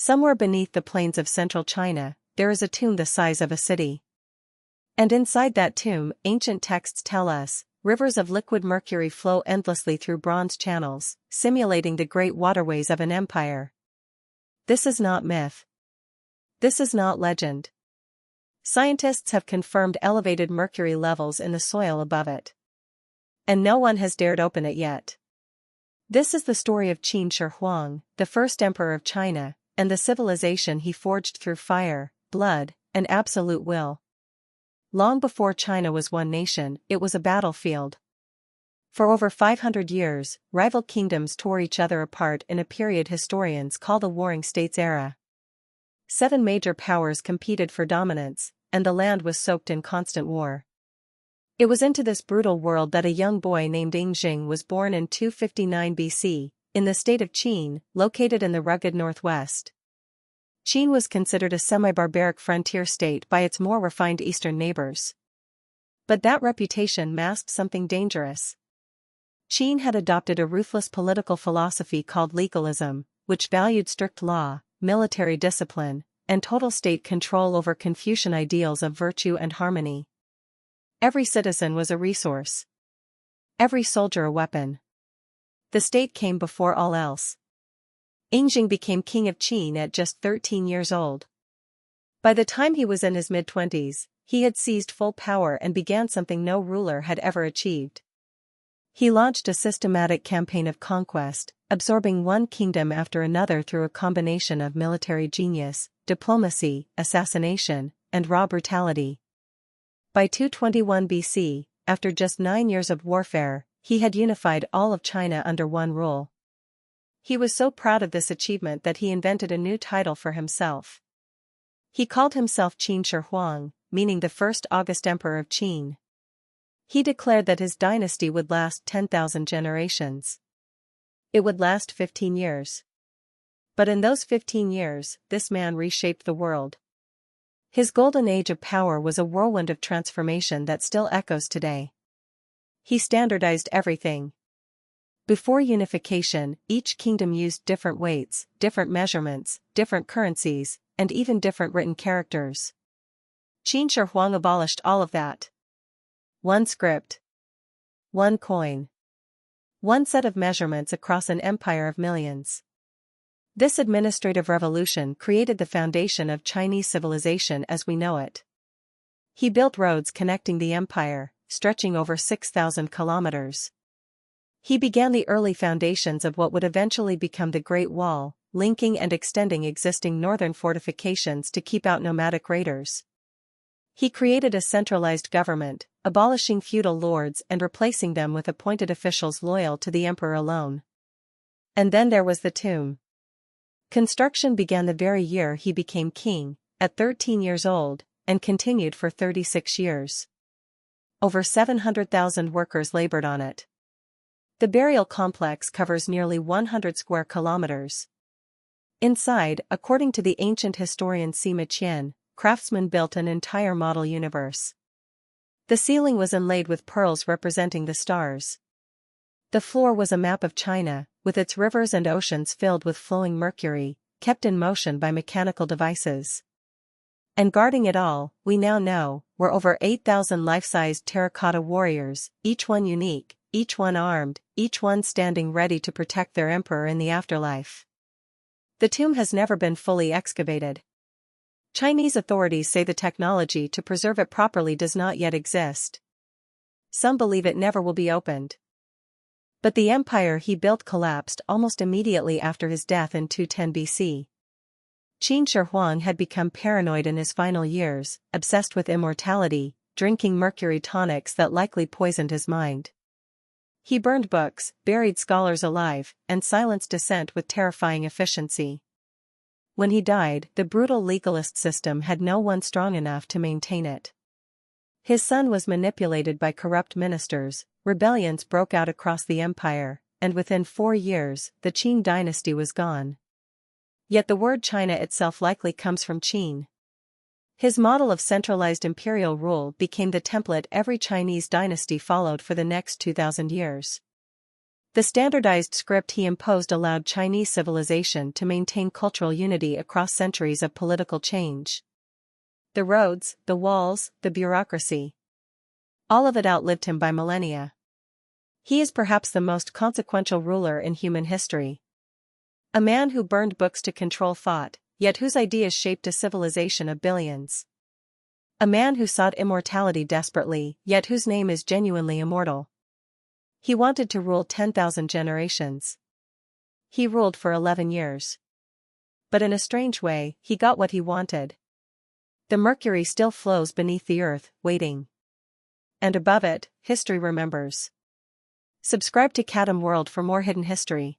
Somewhere beneath the plains of central China, there is a tomb the size of a city. And inside that tomb, ancient texts tell us, rivers of liquid mercury flow endlessly through bronze channels, simulating the great waterways of an empire. This is not myth. This is not legend. Scientists have confirmed elevated mercury levels in the soil above it. And no one has dared open it yet. This is the story of Qin Shi Huang, the first emperor of China, and the civilization he forged through fire, blood, and absolute will. Long before China was one nation, it was a battlefield. For over 500 years, rival kingdoms tore each other apart in a period historians call the Warring States era. 7 major powers competed for dominance, and the land was soaked in constant war. It was into this brutal world that a young boy named Ying was born in 259 BC, in the state of Qin, located in the rugged northwest. Qin was considered a semi-barbaric frontier state by its more refined eastern neighbors. But that reputation masked something dangerous. Qin had adopted a ruthless political philosophy called legalism, which valued strict law, military discipline, and total state control over Confucian ideals of virtue and harmony. Every citizen was a resource. Every soldier a weapon. The state came before all else. Ying became king of Qin at just 13 years old. By the time he was in his mid-20s, he had seized full power and began something no ruler had ever achieved. He launched a systematic campaign of conquest, absorbing one kingdom after another through a combination of military genius, diplomacy, assassination, and raw brutality. By 221 BC, after just 9 years of warfare, he had unified all of China under one rule. He was so proud of this achievement that he invented a new title for himself. He called himself Qin Shi Huang, meaning the first august emperor of Qin. He declared that his dynasty would last 10,000 generations. It would last 15 years. But in those 15 years, this man reshaped the world. His golden age of power was a whirlwind of transformation that still echoes today. He standardized everything. Before unification, each kingdom used different weights, different measurements, different currencies, and even different written characters. Qin Shi Huang abolished all of that. One script. One coin. One set of measurements across an empire of millions. This administrative revolution created the foundation of Chinese civilization as we know it. He built roads connecting the empire, stretching over 6,000 kilometers. He began the early foundations of what would eventually become the Great Wall, linking and extending existing northern fortifications to keep out nomadic raiders. He created a centralized government, abolishing feudal lords and replacing them with appointed officials loyal to the emperor alone. And then there was the tomb. Construction began the very year he became king, at 13 years old, and continued for 36 years. Over 700,000 workers labored on it. The burial complex covers nearly 100 square kilometers. Inside, according to the ancient historian Sima Qian, craftsmen built an entire model universe. The ceiling was inlaid with pearls representing the stars. The floor was a map of China, with its rivers and oceans filled with flowing mercury, kept in motion by mechanical devices. And guarding it all, we now know, were over 8,000 life-sized terracotta warriors, each one unique, each one armed, each one standing ready to protect their emperor in the afterlife. The tomb has never been fully excavated. Chinese authorities say the technology to preserve it properly does not yet exist. Some believe it never will be opened. But the empire he built collapsed almost immediately after his death in 210 BC. Qin Shi Huang had become paranoid in his final years, obsessed with immortality, drinking mercury tonics that likely poisoned his mind. He burned books, buried scholars alive, and silenced dissent with terrifying efficiency. When he died, the brutal legalist system had no one strong enough to maintain it. His son was manipulated by corrupt ministers, rebellions broke out across the empire, and within 4 years, the Qin Dynasty was gone. Yet the word China itself likely comes from Qin. His model of centralized imperial rule became the template every Chinese dynasty followed for the next 2,000 years. The standardized script he imposed allowed Chinese civilization to maintain cultural unity across centuries of political change. The roads, the walls, the bureaucracy. All of it outlived him by millennia. He is perhaps the most consequential ruler in human history. A man who burned books to control thought, yet whose ideas shaped a civilization of billions. A man who sought immortality desperately, yet whose name is genuinely immortal. He wanted to rule 10,000 generations. He ruled for 11 years. But in a strange way, he got what he wanted. The Mercury still flows beneath the earth, waiting. And above it, history remembers. Subscribe to Kadim World for more hidden history.